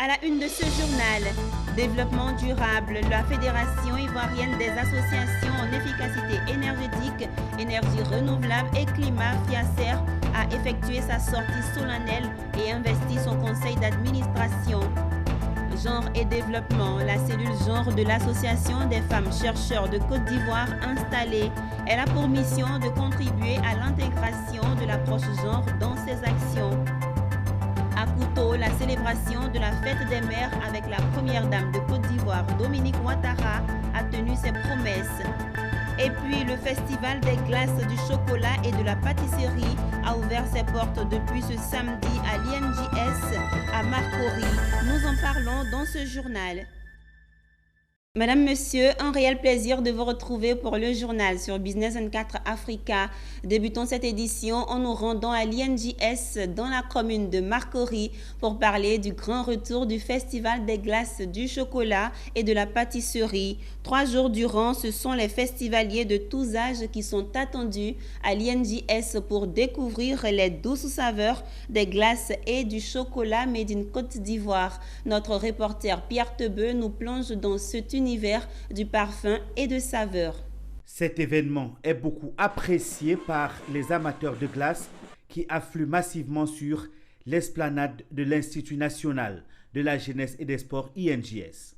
À la une de ce journal, développement durable, la Fédération ivoirienne des associations en efficacité énergétique, énergie renouvelable et climat FIACER a effectué sa sortie solennelle et investi son conseil d'administration. Genre et développement, la cellule genre de l'Association des femmes chercheurs de Côte d'Ivoire installée. Elle a pour mission de contribuer à l'intégration de l'approche genre dans ses actions. À Couto, la célébration de la fête des mères avec la première dame de Côte d'Ivoire, Dominique Ouattara, a tenu ses promesses. Et puis, le festival des glaces, du chocolat et de la pâtisserie a ouvert ses portes depuis ce samedi à l'INJS à Marcory. Nous en parlons dans ce journal. Madame, Monsieur, un réel plaisir de vous retrouver pour le journal sur Business 24 Africa. Débutons cette édition en nous rendant à l'INJS dans la commune de Marcory pour parler du grand retour du Festival des glaces, du chocolat et de la pâtisserie. 3 jours durant, ce sont les festivaliers de tous âges qui sont attendus à l'INJS pour découvrir les douces saveurs des glaces et du chocolat made in Côte d'Ivoire. Notre reporter Pierre Tebeu nous plonge dans cet univers du parfum et de saveur. Cet événement est beaucoup apprécié par les amateurs de glace qui affluent massivement sur l'esplanade de l'Institut national de la jeunesse et des sports INJS.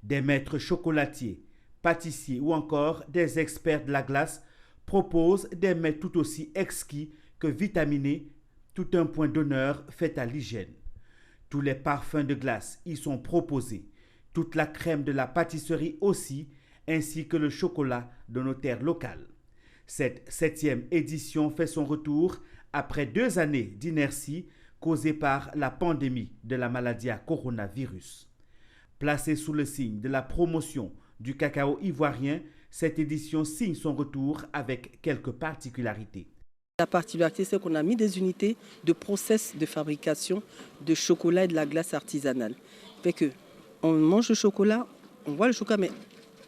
Des maîtres chocolatiers, pâtissiers ou encore des experts de la glace proposent des mets tout aussi exquis que vitaminés, tout un point d'honneur fait à l'hygiène. Tous les parfums de glace y sont proposés. Toute la crème de la pâtisserie aussi, ainsi que le chocolat de nos terres locales. Cette 7e édition fait son retour après 2 années d'inertie causée par la pandémie de la maladie à coronavirus. Placée sous le signe de la promotion du cacao ivoirien, cette édition signe son retour avec quelques particularités. La particularité, c'est qu'on a mis des unités de process de fabrication de chocolat et de la glace artisanale. Fait que on mange le chocolat, on voit le chocolat, mais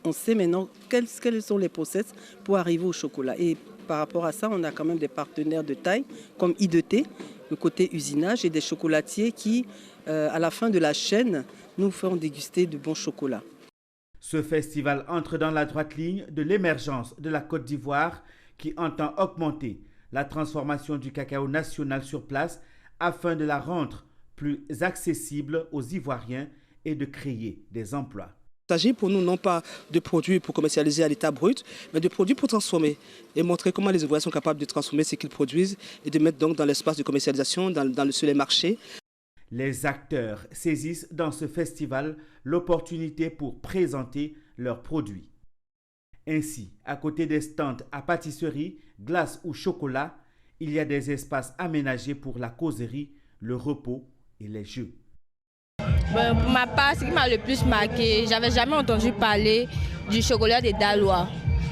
on sait maintenant quels sont les process pour arriver au chocolat. Et par rapport à ça, on a quand même des partenaires de taille comme I2T, le côté usinage, et des chocolatiers qui, à la fin de la chaîne, nous font déguster de bons chocolats. Ce festival entre dans la droite ligne de l'émergence de la Côte d'Ivoire qui entend augmenter la transformation du cacao national sur place afin de la rendre plus accessible aux Ivoiriens et de créer des emplois. Il s'agit pour nous non pas de produits pour commercialiser à l'état brut, mais de produits pour transformer et montrer comment les Ivoiriens sont capables de transformer ce qu'ils produisent et de mettre donc dans l'espace de commercialisation, sur les marchés. Les acteurs saisissent dans ce festival l'opportunité pour présenter leurs produits. Ainsi, à côté des stands à pâtisserie, glace ou chocolat, il y a des espaces aménagés pour la causerie, le repos et les jeux. Pour ma part, ce qui m'a le plus marqué, j'avais jamais entendu parler du chocolat des Dalois.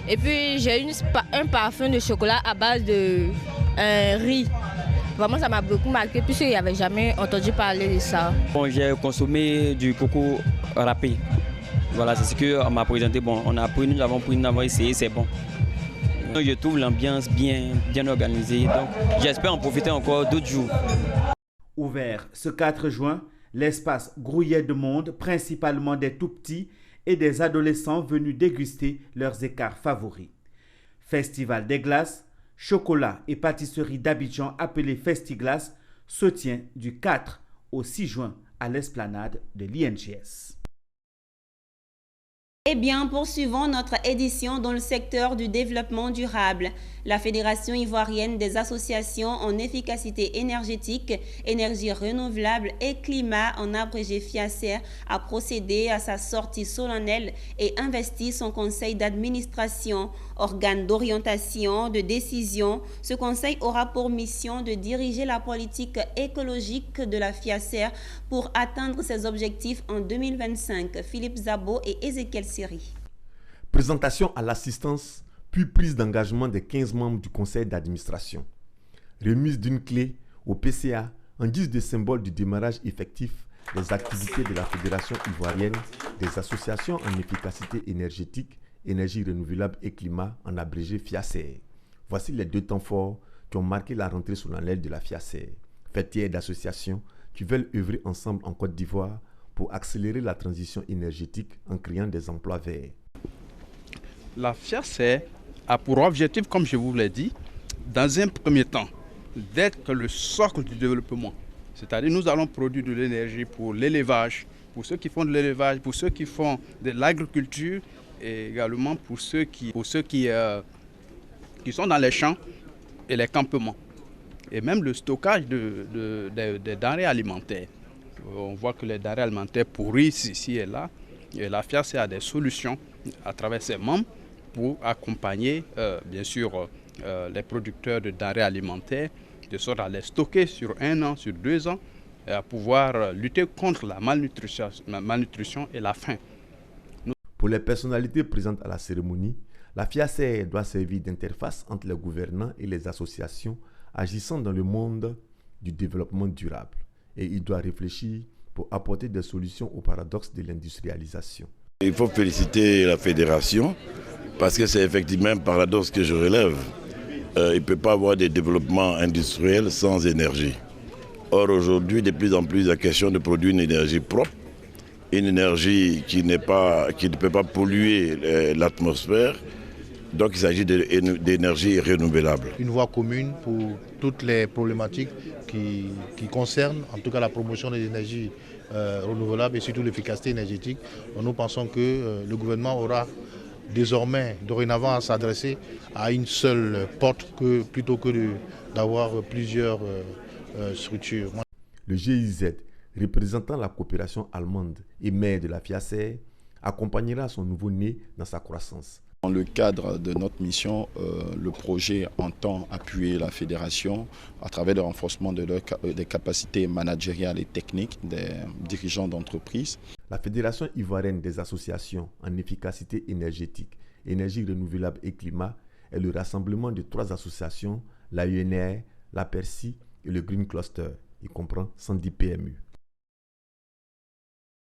Et puis j'ai eu un parfum de chocolat à base de riz. Vraiment, ça m'a beaucoup marqué puisque je n'avais jamais entendu parler de ça. Bon, j'ai consommé du coco râpé. Voilà, c'est ce qu'on m'a présenté. Bon, nous avons essayé, c'est bon. Je trouve l'ambiance bien organisée. Donc j'espère en profiter encore d'autres jours. Ouvert ce 4 juin, l'espace grouillait de monde, principalement des tout-petits et des adolescents venus déguster leurs écarts favoris. Festival des glaces, chocolat et pâtisserie d'Abidjan appelé Festiglace se tient du 4 au 6 juin à l'esplanade de l'INJS. Eh bien, poursuivons notre édition dans le secteur du développement durable. La Fédération ivoirienne des associations en efficacité énergétique, énergie renouvelable et climat, en abrégé FIACER, a procédé à sa sortie solennelle et investi son conseil d'administration, organe d'orientation, de décision. Ce conseil aura pour mission de diriger la politique écologique de la FIACER pour atteindre ses objectifs en 2025. Philippe Zabo et Ézéchiel Siri. Présentation à l'assistance, puis prise d'engagement des 15 membres du conseil d'administration. Remise d'une clé au PCA en guise de symbole du démarrage effectif des activités de la Fédération ivoirienne des associations en efficacité énergétique, énergie renouvelable et climat, en abrégé FIACER. Voici les 2 temps forts qui ont marqué la rentrée solennelle de la FIACER. Fêtières d'associations qui veulent œuvrer ensemble en Côte d'Ivoire pour accélérer la transition énergétique en créant des emplois verts. La FIACER a pour objectif, comme je vous l'ai dit, dans un premier temps, d'être le socle du développement. C'est-à-dire nous allons produire de l'énergie pour l'élevage, pour ceux qui font de l'élevage, pour ceux qui font de l'agriculture et également pour ceux qui sont dans les champs et les campements. Et même le stockage des denrées alimentaires. On voit que les denrées alimentaires pourrissent ici et là. Et la FIACER a des solutions à travers ses membres pour accompagner, bien sûr, les producteurs de denrées alimentaires, de sorte à les stocker sur 1 an, sur 2 ans, et à pouvoir lutter contre la malnutrition et la faim. Pour les personnalités présentes à la cérémonie, la FIACER doit servir d'interface entre les gouvernants et les associations agissant dans le monde du développement durable. Et il doit réfléchir pour apporter des solutions au paradoxe de l'industrialisation. Il faut féliciter la fédération parce que c'est effectivement un paradoxe que je relève. Il ne peut pas avoir de développement industriel sans énergie. Or aujourd'hui, de plus en plus, il y a question de produire une énergie propre, une énergie qui ne peut pas polluer l'atmosphère. Donc il s'agit d'énergie renouvelable. Une voie commune pour toutes les problématiques qui concernent en tout cas la promotion des énergies renouvelables et surtout l'efficacité énergétique. Nous pensons que le gouvernement aura dorénavant à s'adresser à une seule porte plutôt que d'avoir plusieurs structures. Le GIZ, représentant la coopération allemande et maire de la FIACER, accompagnera son nouveau-né dans sa croissance. Dans le cadre de notre mission, le projet entend appuyer la fédération à travers le renforcement des capacités managériales et techniques des dirigeants d'entreprise. La Fédération ivoirienne des associations en efficacité énergétique, énergie renouvelable et climat est le rassemblement de 3 associations, la UNR, la PERSI et le Green Cluster. Il comprend 110 PMU.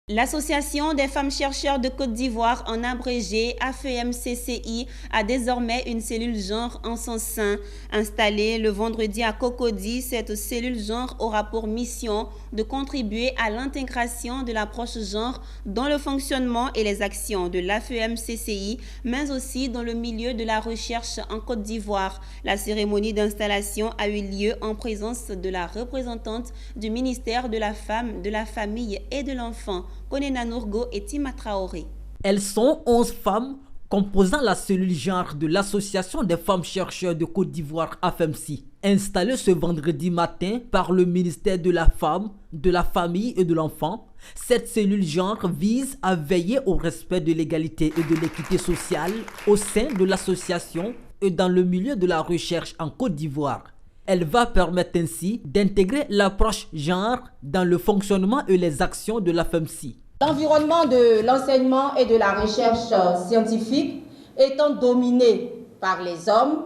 L'Association des femmes chercheurs de Côte d'Ivoire, en abrégé AFEM-CCI, a désormais une cellule genre en son sein. Installée le vendredi à Cocody, cette cellule genre aura pour mission de contribuer à l'intégration de l'approche genre dans le fonctionnement et les actions de l'AFEM-CCI, mais aussi dans le milieu de la recherche en Côte d'Ivoire. La cérémonie d'installation a eu lieu en présence de la représentante du ministère de la Femme, de la Famille et de l'Enfant, Konena Nourgo et Tima Traoré. Elles sont 11 femmes composant la cellule genre de l'Association des femmes chercheurs de Côte d'Ivoire AFEMCI. Installée ce vendredi matin par le ministère de la Femme, de la Famille et de l'Enfant, cette cellule genre vise à veiller au respect de l'égalité et de l'équité sociale au sein de l'association et dans le milieu de la recherche en Côte d'Ivoire. Elle va permettre ainsi d'intégrer l'approche genre dans le fonctionnement et les actions de l'AFEMCI. L'environnement de l'enseignement et de la recherche scientifique étant dominé par les hommes,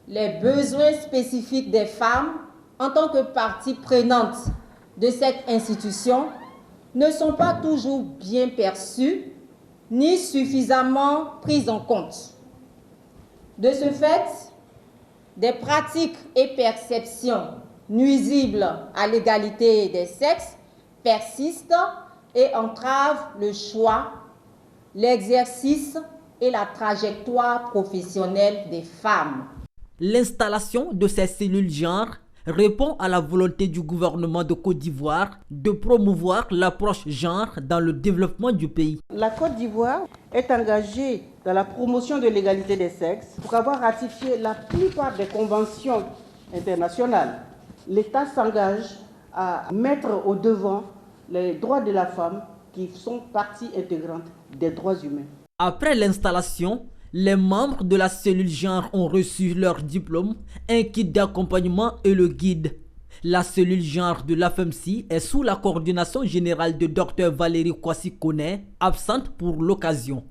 les besoins spécifiques des femmes en tant que partie prenante de cette institution ne sont pas toujours bien perçus ni suffisamment pris en compte. De ce fait, des pratiques et perceptions nuisibles à l'égalité des sexes persistent et entravent le choix, l'exercice et la trajectoire professionnelle des femmes. L'installation de ces cellules genre répond à la volonté du gouvernement de Côte d'Ivoire de promouvoir l'approche genre dans le développement du pays. La Côte d'Ivoire est engagée dans la promotion de l'égalité des sexes. Pour avoir ratifié la plupart des conventions internationales, l'État s'engage à mettre au devant les droits de la femme qui sont partie intégrante des droits humains. Après l'installation, les membres de la cellule genre ont reçu leur diplôme, un kit d'accompagnement et le guide. La cellule genre de l'AFEMCI est sous la coordination générale de Dr Valérie Kwasi-Kone, absente pour l'occasion.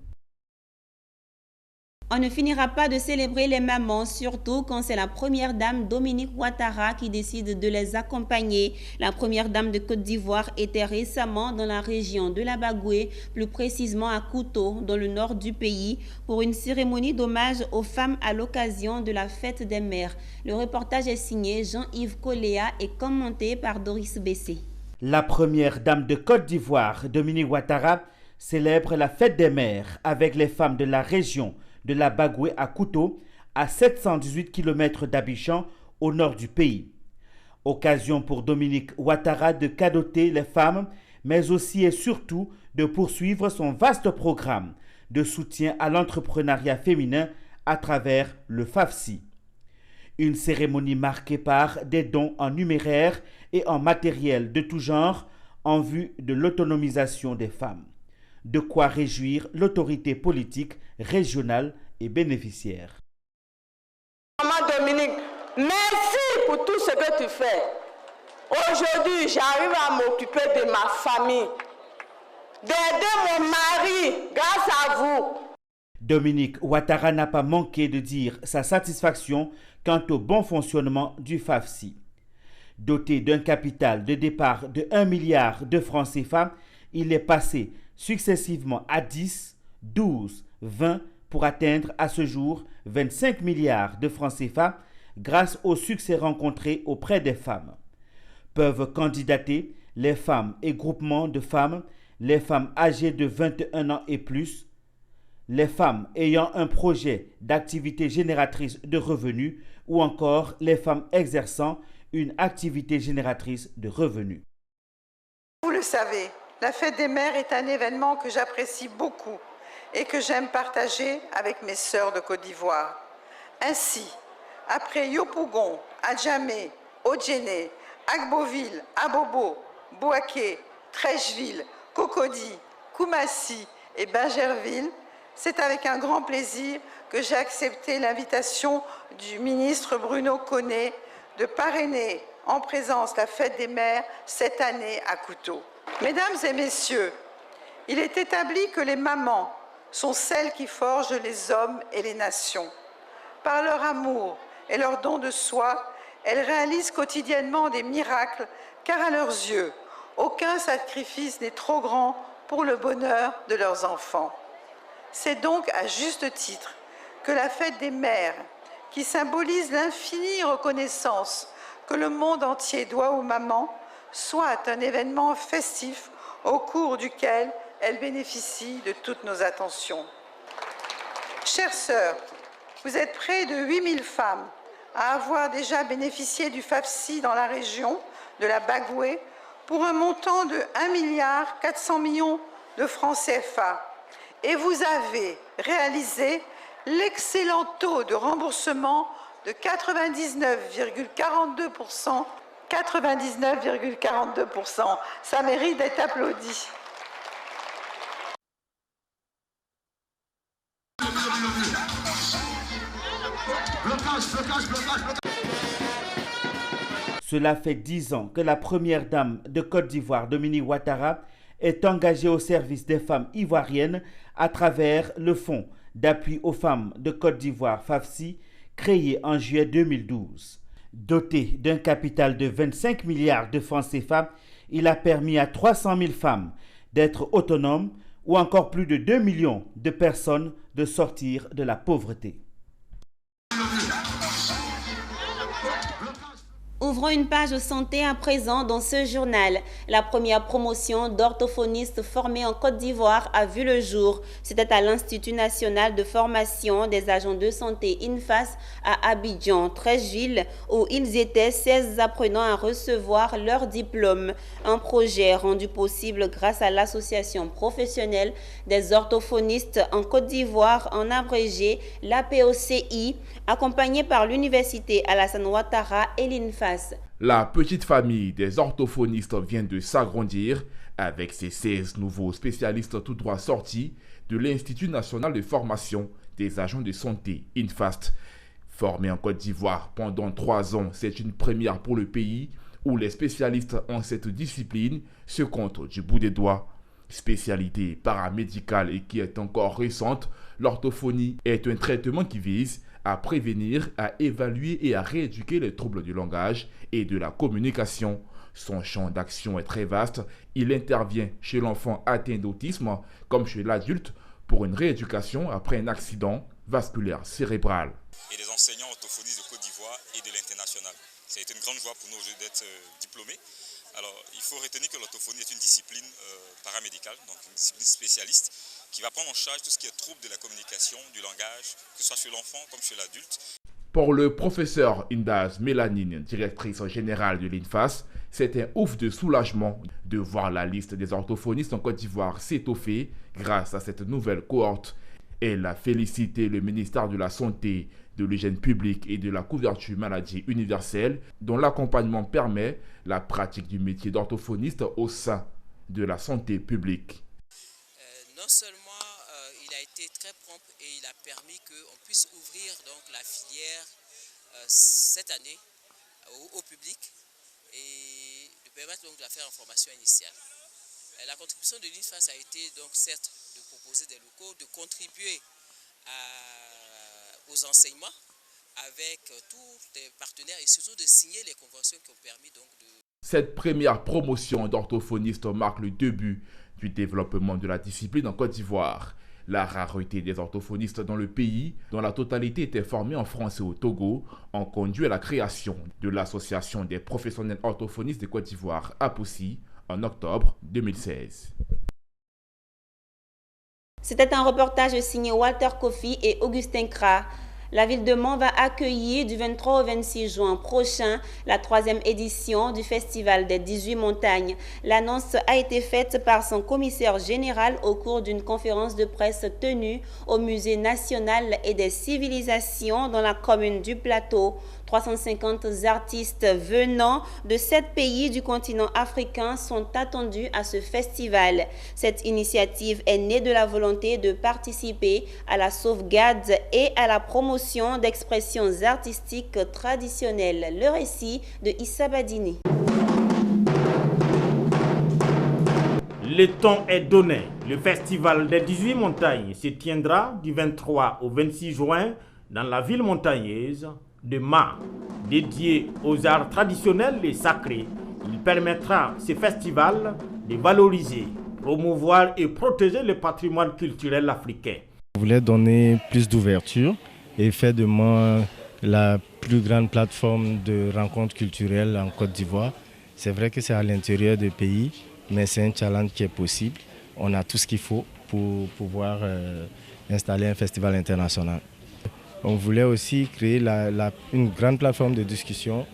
On ne finira pas de célébrer les mamans, surtout quand c'est la première dame Dominique Ouattara qui décide de les accompagner. La première dame de Côte d'Ivoire était récemment dans la région de la Bagoué, plus précisément à Kouto, dans le nord du pays, pour une cérémonie d'hommage aux femmes à l'occasion de la fête des mères. Le reportage est signé Jean-Yves Coléa et commenté par Doris Bessé. La première dame de Côte d'Ivoire, Dominique Ouattara, célèbre la fête des mères avec les femmes de la région de la Bagoué à Kouto, à 718 km d'Abidjan, au nord du pays. Occasion pour Dominique Ouattara de cadoter les femmes, mais aussi et surtout de poursuivre son vaste programme de soutien à l'entrepreneuriat féminin à travers le FAFSI. Une cérémonie marquée par des dons en numéraire et en matériel de tout genre en vue de l'autonomisation des femmes. De quoi réjouir l'autorité politique régionale et bénéficiaire. Maman Dominique, merci pour tout ce que tu fais. Aujourd'hui, j'arrive à m'occuper de ma famille, d'aider mon mari grâce à vous. Dominique Ouattara n'a pas manqué de dire sa satisfaction quant au bon fonctionnement du FAFSI. Doté d'un capital de départ de 1 milliard de francs CFA, il est passé successivement à 10, 12, 20 pour atteindre à ce jour 25 milliards de francs CFA grâce au succès rencontré auprès des femmes. Peuvent candidater les femmes et groupements de femmes, les femmes âgées de 21 ans et plus, les femmes ayant un projet d'activité génératrice de revenus ou encore les femmes exerçant une activité génératrice de revenus. Vous le savez, la fête des mères est un événement que j'apprécie beaucoup et que j'aime partager avec mes sœurs de Côte d'Ivoire. Ainsi, après Yopougon, Adjamé, Odjéné, Agboville, Abobo, Bouaké, Trècheville, Cocody, Koumassi et Bingerville, c'est avec un grand plaisir que j'ai accepté l'invitation du ministre Bruno Koné de parrainer en présence la fête des mères cette année à Kouto. Mesdames et messieurs, il est établi que les mamans sont celles qui forgent les hommes et les nations. Par leur amour et leur don de soi, elles réalisent quotidiennement des miracles, car à leurs yeux, aucun sacrifice n'est trop grand pour le bonheur de leurs enfants. C'est donc à juste titre que la fête des mères, qui symbolise l'infinie reconnaissance que le monde entier doit aux mamans, soit un événement festif au cours duquel elles bénéficient de toutes nos attentions. Chères sœurs, vous êtes près de 8000 femmes à avoir déjà bénéficié du FAFSI dans la région de la Bagoué pour un montant de 1,4 milliard de francs CFA. Et vous avez réalisé l'excellent taux de remboursement de 99,42%. 99,42%. Ça mérite d'être applaudi. Cela fait 10 ans que la première dame de Côte d'Ivoire, Dominique Ouattara, est engagée au service des femmes ivoiriennes à travers le Fonds d'appui aux femmes de Côte d'Ivoire, FAFSI, créé en juillet 2012. Doté d'un capital de 25 milliards de francs CFA, il a permis à 300 000 femmes d'être autonomes ou encore plus de 2 millions de personnes de sortir de la pauvreté. Ouvrons une page santé à présent dans ce journal. La première promotion d'orthophonistes formés en Côte d'Ivoire a vu le jour. C'était à l'Institut national de formation des agents de santé INFAS à Abidjan, Trècheville, où ils étaient 16 apprenants à recevoir leur diplôme. Un projet rendu possible grâce à l'Association professionnelle des orthophonistes en Côte d'Ivoire, en abrégé l'APOCI, accompagné par l'Université Alassane Ouattara et l'INFAS. La petite famille des orthophonistes vient de s'agrandir avec ses 16 nouveaux spécialistes tout droit sortis de l'Institut national de formation des agents de santé, INFAST. Formés en Côte d'Ivoire pendant 3 ans, c'est une première pour le pays où les spécialistes en cette discipline se comptent du bout des doigts. Spécialité paramédicale et qui est encore récente, l'orthophonie est un traitement qui vise à prévenir, à évaluer et à rééduquer les troubles du langage et de la communication. Son champ d'action est très vaste. Il intervient chez l'enfant atteint d'autisme comme chez l'adulte pour une rééducation après un accident vasculaire cérébral. Et les enseignants orthophonistes de Côte d'Ivoire et de l'international. C'est une grande joie pour nous d'être diplômés Alors, il faut retenir que l'orthophonie est une discipline paramédicale, donc une discipline spécialiste, qui va prendre en charge tout ce qui est trouble de la communication, du langage, que ce soit chez l'enfant comme chez l'adulte. Pour le professeur Indaz Mélanine, directrice générale de l'INFAS, c'est un ouf de soulagement de voir la liste des orthophonistes en Côte d'Ivoire s'étoffer grâce à cette nouvelle cohorte. Elle a félicité le ministère de la Santé, de l'hygiène publique et de la couverture maladie universelle, dont l'accompagnement permet la pratique du métier d'orthophoniste au sein de la santé publique. Non seulement il a été très prompt et il a permis qu'on puisse ouvrir donc la filière cette année au public et de permettre donc de la faire en formation initiale. La contribution de l'INFAS a été donc certes de proposer des locaux, de contribuer aux enseignements avec tous les partenaires et surtout de signer les conventions qui ont permis donc de... Cette première promotion d'orthophonistes marque le début du développement de la discipline en Côte d'Ivoire. La rareté des orthophonistes dans le pays, dont la totalité était formée en France et au Togo, ont conduit à la création de l'Association des professionnels orthophonistes de Côte d'Ivoire, APOSI, en octobre 2016. C'était un reportage signé Walter Kofi et Augustin Kra. La ville de Mans va accueillir du 23 au 26 juin prochain la 3e édition du Festival des 18 montagnes. L'annonce a été faite par son commissaire général au cours d'une conférence de presse tenue au Musée national et des civilisations dans la commune du Plateau. 350 artistes venant de 7 pays du continent africain sont attendus à ce festival. Cette initiative est née de la volonté de participer à la sauvegarde et à la promotion d'expressions artistiques traditionnelles. Le récit de Issa Badini. Le temps est donné. Le festival des 18 montagnes se tiendra du 23 au 26 juin dans la ville montagneuse de Mans. Dédié aux arts traditionnels et sacrés, il permettra ce festival de valoriser, promouvoir et protéger le patrimoine culturel africain. On voulait donner plus d'ouverture et faire de Mans la plus grande plateforme de rencontres culturelles en Côte d'Ivoire. C'est vrai que c'est à l'intérieur du pays, mais c'est un challenge qui est possible. On a tout ce qu'il faut pour pouvoir installer un festival international. On voulait aussi créer une grande plateforme de discussion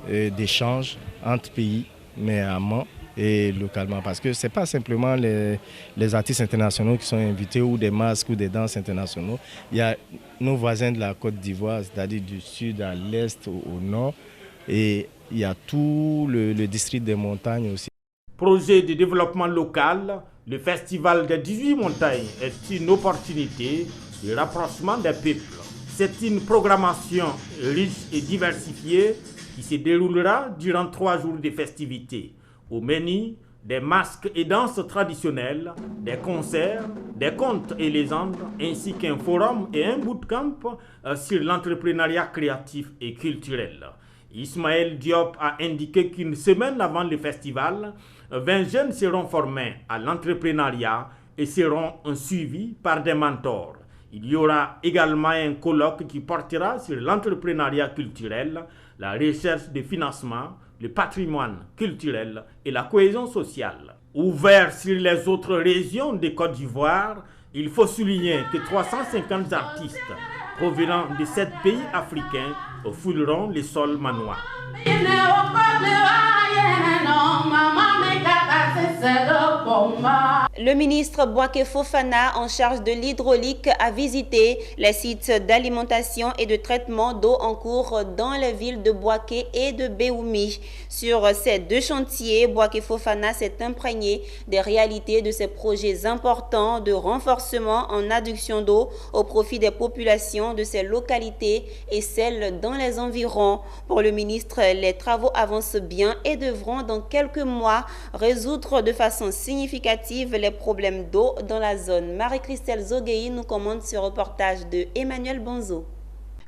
et d'échange entre pays, mais à Mans et localement. Parce que ce n'est pas simplement les artistes internationaux qui sont invités ou des masques ou des danses internationaux. Il y a nos voisins de la Côte d'Ivoire, c'est-à-dire du sud à l'est, au nord. Et il y a tout le district des montagnes aussi. Projet de développement local, le Festival des 18 montagnes est une opportunité de rapprochement des peuples. C'est une programmation riche et diversifiée qui se déroulera durant 3 jours de festivités. Au menu, des masques et danses traditionnelles, des concerts, des contes et légendes, ainsi qu'un forum et un bootcamp sur l'entrepreneuriat créatif et culturel. Ismaël Diop a indiqué qu'une semaine avant le festival, 20 jeunes seront formés à l'entrepreneuriat et seront suivis par des mentors. Il y aura également un colloque qui portera sur l'entrepreneuriat culturel, la recherche de financement, le patrimoine culturel et la cohésion sociale. Ouvert sur les autres régions de Côte d'Ivoire, il faut souligner que 350 artistes provenant de 7 pays africains fouleront les sols manois. Le ministre Bouaké Fofana, en charge de l'hydraulique, a visité les sites d'alimentation et de traitement d'eau en cours dans les villes de Bouaké et de Béoumi. Sur ces 2 chantiers, Bouaké Fofana s'est imprégné des réalités de ces projets importants de renforcement en adduction d'eau au profit des populations de ces localités et celles dans les environs. Pour le ministre, les travaux avancent bien et devront dans quelques mois résoudre de façon significative les problèmes d'eau dans la zone. Marie-Christelle Zogueï nous commande ce reportage de Emmanuel Bonzo.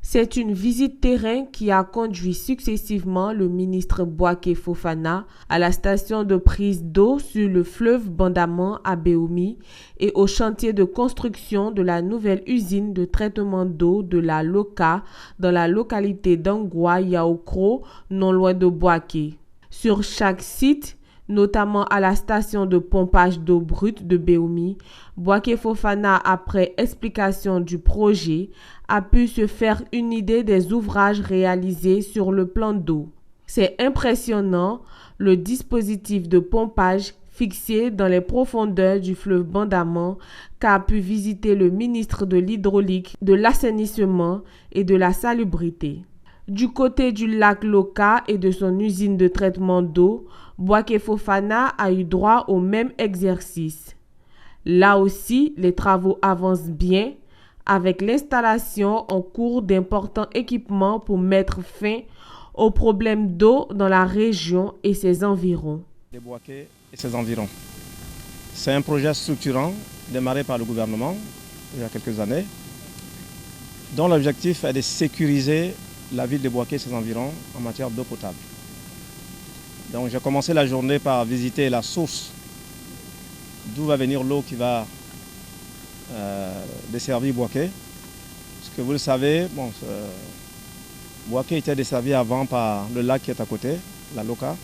C'est une visite terrain qui a conduit successivement le ministre Bouaké Fofana à la station de prise d'eau sur le fleuve Bandamant à Béoumi et au chantier de construction de la nouvelle usine de traitement d'eau de la Loca dans la localité d'Angoua Yaokro, non loin de Bouaké. Sur chaque site, notamment à la station de pompage d'eau brute de Béoumi, Bouaké Fofana, après explication du projet, a pu se faire une idée des ouvrages réalisés sur le plan d'eau. C'est impressionnant, le dispositif de pompage fixé dans les profondeurs du fleuve Bandama qu'a pu visiter le ministre de l'Hydraulique, de l'Assainissement et de la Salubrité. Du côté du lac Loka et de son usine de traitement d'eau, Bouaké Fofana a eu droit au même exercice. Là aussi, les travaux avancent bien, avec l'installation en cours d'importants équipements pour mettre fin aux problèmes d'eau dans la région et ses environs. De Bouaké et ses environs. C'est un projet structurant démarré par le gouvernement il y a quelques années, dont l'objectif est de sécuriser la ville de Bouaké et ses environs en matière d'eau potable. Donc j'ai commencé la journée par visiter la source d'où va venir l'eau qui va desservir Bouaké. Parce que vous le savez, Bouaké était desservi avant par le lac qui est à côté, la Loka.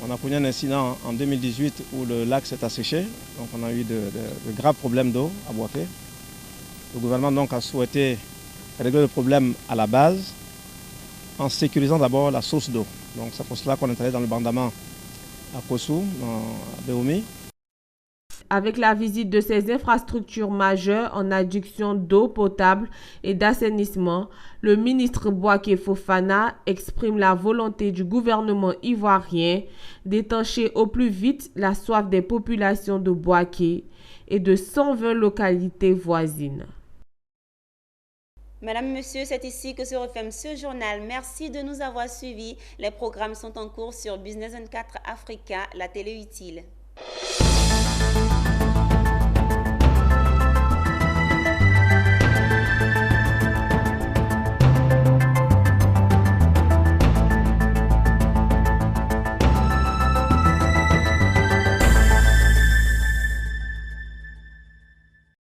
On a connu un incident en 2018 où le lac s'est asséché, donc on a eu de graves problèmes d'eau à Bouaké. Le gouvernement donc a souhaité régler le problème à la base en sécurisant d'abord la source d'eau. Donc c'est pour cela qu'on est allé dans le Bandama à Kossou, à Béoumi. Avec la visite de ces infrastructures majeures en adduction d'eau potable et d'assainissement, le ministre Bouaké Fofana exprime la volonté du gouvernement ivoirien d'étancher au plus vite la soif des populations de Bouaké et de 120 localités voisines. Madame, Monsieur, c'est ici que se referme ce journal. Merci de nous avoir suivis. Les programmes sont en cours sur Business 24 Africa, la télé utile.